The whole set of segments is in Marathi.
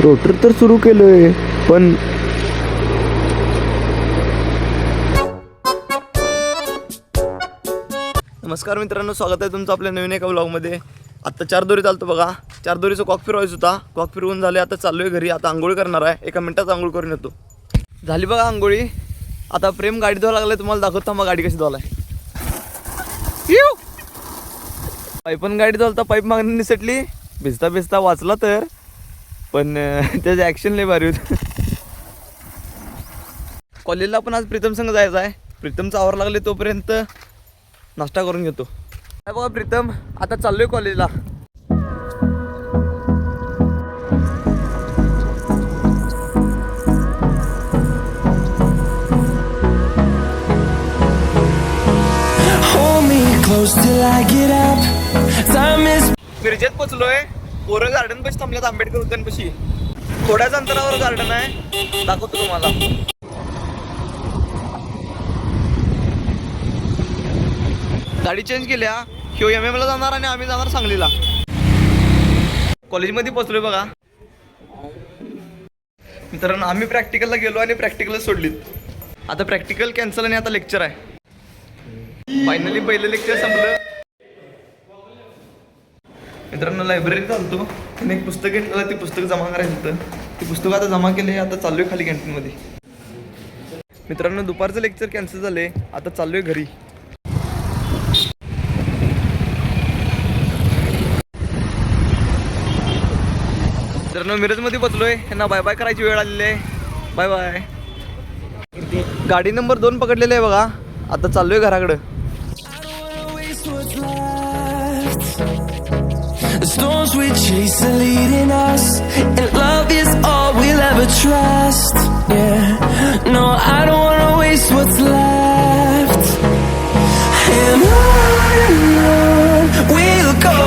रोटर तर सुरू केलंय पण नमस्कार मित्रांनो, स्वागत आहे तुमचं आपल्या नवीन एका व्लॉगमध्ये. आता 4 दोरी चालतो बघा. 4 दोरीचं कॉक फिरवायचं होता. कॉक फिरवून झाले. आता चाललोय घरी. आता आंघोळ करणार आहे. 1 मिनिटात आंघोळ करून येतो. झाली बघा आंघोळी. आता प्रेम गाडी धुवा लागलाय. तुम्हाला दाखवतो थांबा गाडी कशी धुवालाय. पाईपन गाडी धुवालता. पाईप मागणी निसटली. भिजता भिजता वाचला तर पण त्याचं ॲक्शन लय भारी होतं. कॉलेजला पण आज प्रीतम संग जायचं आहे. प्रीतमचा आवर लागले तोपर्यंत नाश्ता करून घेतो. काय बघा प्रीतम, आता चाललोय कॉलेजला. मिरजेत पोचलोय. पोरं गार्डन पाशी थांबल्यात, आंबेडकर उद्यान पाशी. थोड्याच अंतरावर गार्डन आहे, दाखवतो तुम्हाला. गाडी चेंज केल्या. ह्यो MM ला जाणार आणि आम्ही जाणार सांगलीला. कॉलेजमध्ये पोचलोय बघा मित्रांनो. आम्ही प्रॅक्टिकलला गेलो आणि प्रॅक्टिकल सोडलीत. आता प्रॅक्टिकल कॅन्सल आणि आता लेक्चर आहे. फायनली पहिलं लेक्चर संपलं. मित्रांनो लायब्ररीत चालतो. त्याने एक पुस्तक घेतलं. ती पुस्तक जमा करायचं होतं. ती पुस्तक आता जमा केले. आता चाललोय खाली कॅन्टीनमध्ये. मित्रांनो दुपारचं लेक्चर कॅन्सल झाले. आता चाललोय घरी. मित्रांनो मिरजमध्ये पोचलोय. यांना बाय बाय करायची वेळ आलेली आहे. Bye bye. गाडी नंबर 2 पकडलेली आहे बघा. आता चाललोय घराकडं. The storms we chase are leading us, and love is all we'll ever trust. Yeah, no, I don't wanna waste what's left. And on we'll go,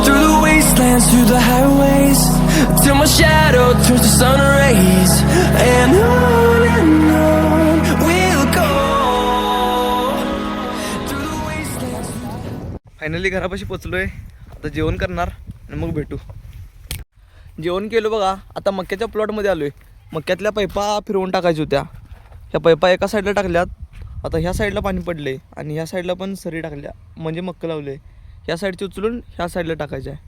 through the wastelands, through the highways, till my shadow turns to sun rays. And on we'll go, through the wastelands. Finally घरापाशी पोचलोय. आता जेवण करणार आणि मग भेटू. जेवण केलं बघा. आता मक्याच्या प्लॉटमध्ये आलोय. मक्यातल्या पाईपा फिरवून टाकायच्या होत्या. ह्या पाईपा एका साईडला टाकल्यात. आता ह्या साईडला पाणी पडले आणि ह्या साईडला पण सरी टाकल्या, म्हणजे मक्क लावले. ह्या साईडची उचलून ह्या साईडला टाकायचं आहे.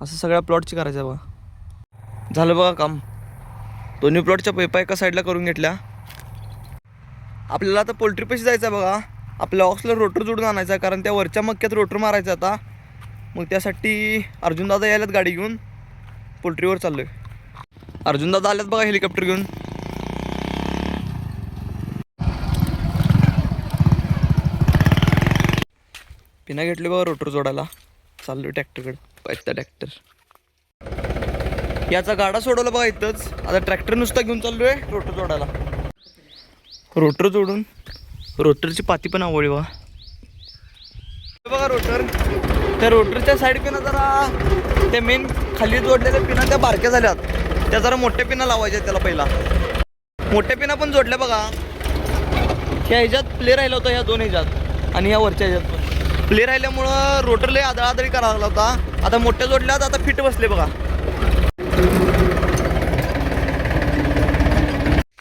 असं सगळ्या प्लॉटची करायचं आहे बघा. झालं बघा काम. दोन्ही प्लॉटच्या पाईपा एका साईडला करून घेतल्या. आपल्याला आता पोल्ट्रीपाशी जायचं आहे बघा. आपल्या ऑक्सला रोटर जोडून आणायचा आहे, कारण त्या वरच्या मक्क्यात रोटर मारायचा आता. मग त्यासाठी अर्जुनदादा यायलात गाडी घेऊन. पोल्ट्रीवर चाललोय. अर्जुनदादा आल्यात बघा हेलिकॉप्टर घेऊन. पिना घेतली बघा रोटर जोडायला. चाललोय ट्रॅक्टरकडे. पाहिजे ट्रॅक्टर. याचा गाडा सोडवला बघा इथंच. आता ट्रॅक्टर नुसता घेऊन चाललोय रोटर जोडायला. रोटर जोडून रोटरची पाती पण आवडली बघा रोटर. त्या रोटरच्या साईड पिना जरा त्या मेन खाली जोडलेल्या पिना त्या बारक्या झाल्यात. त्या जरा मोठ्या पिना लावायच्या त्याला. पहिला मोठ्या पिना पण जोडल्या बघा. ह्या ह्याच्यात प्ले राहिला होता, ह्या 2 ह्याच्यात आणि ह्या वरच्या ह्याच्यात पण प्ले राहिल्यामुळं रोटर लय आदळादळी करावा लागला होता. आता मोठ्या जोडल्यात. आता फिट बसले बघा.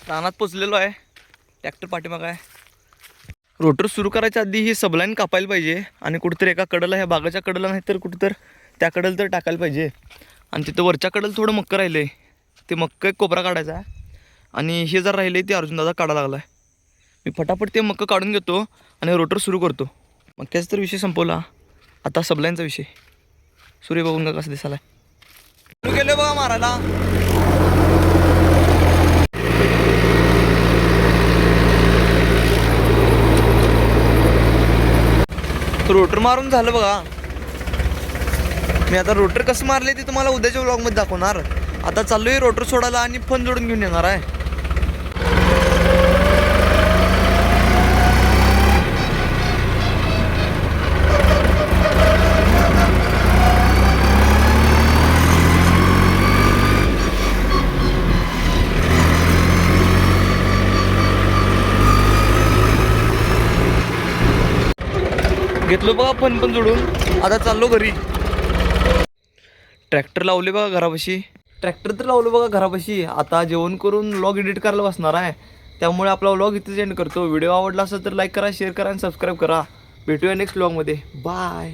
रानात पोचलेलो आहे. ट्रॅक्टर पाठीमागं आहे. रोटर सुरू करायच्या आधी ही सबलाईन कापायला पाहिजे आणि कुठेतरी एका कडला, ह्या बागाच्या कडला नाही तर कुठेतर त्या कडला तर टाकायला पाहिजे. आणि तिथं वरच्या कडला थोडं मक्क राहिलं आहे. ते मक्क एक कोपरा काढायचा आहे. आणि हे जर राहिले ते अर्जुनदादा काढायला लागला आहे. मी फटाफट ते मक्क काढून घेतो आणि रोटर सुरू करतो. मक्क्याचा तर विषय संपवला. आता सबलाईनचा विषय. सूर्य बघून का कसं दिसायला. सुरू केलं बघा मारायला. रोटर मारून झालं बघा. मी आता रोटर कसं मारले ते तुम्हाला उद्याच्या व्लॉगमध्ये दाखवणार. आता चाललोय रोटर सोडायला आणि फन जोडून घेऊन येणार आहे. घेतलो बघा फन पण जोडून. आता चाललो घरी. ट्रॅक्टर लावले बघा घरापाशी. ट्रॅक्टर तर लावलं बघा घरापाशी. आता जेवण करून व्लॉग एडिट करायला बसणार आहे. त्यामुळे आपला व्लॉग इथेच एंड करतो. व्हिडिओ आवडला असेल तर लाईक करा, शेअर करा आणि सबस्क्राईब करा. भेटूया नेक्स्ट व्लॉगमध्ये. बाय.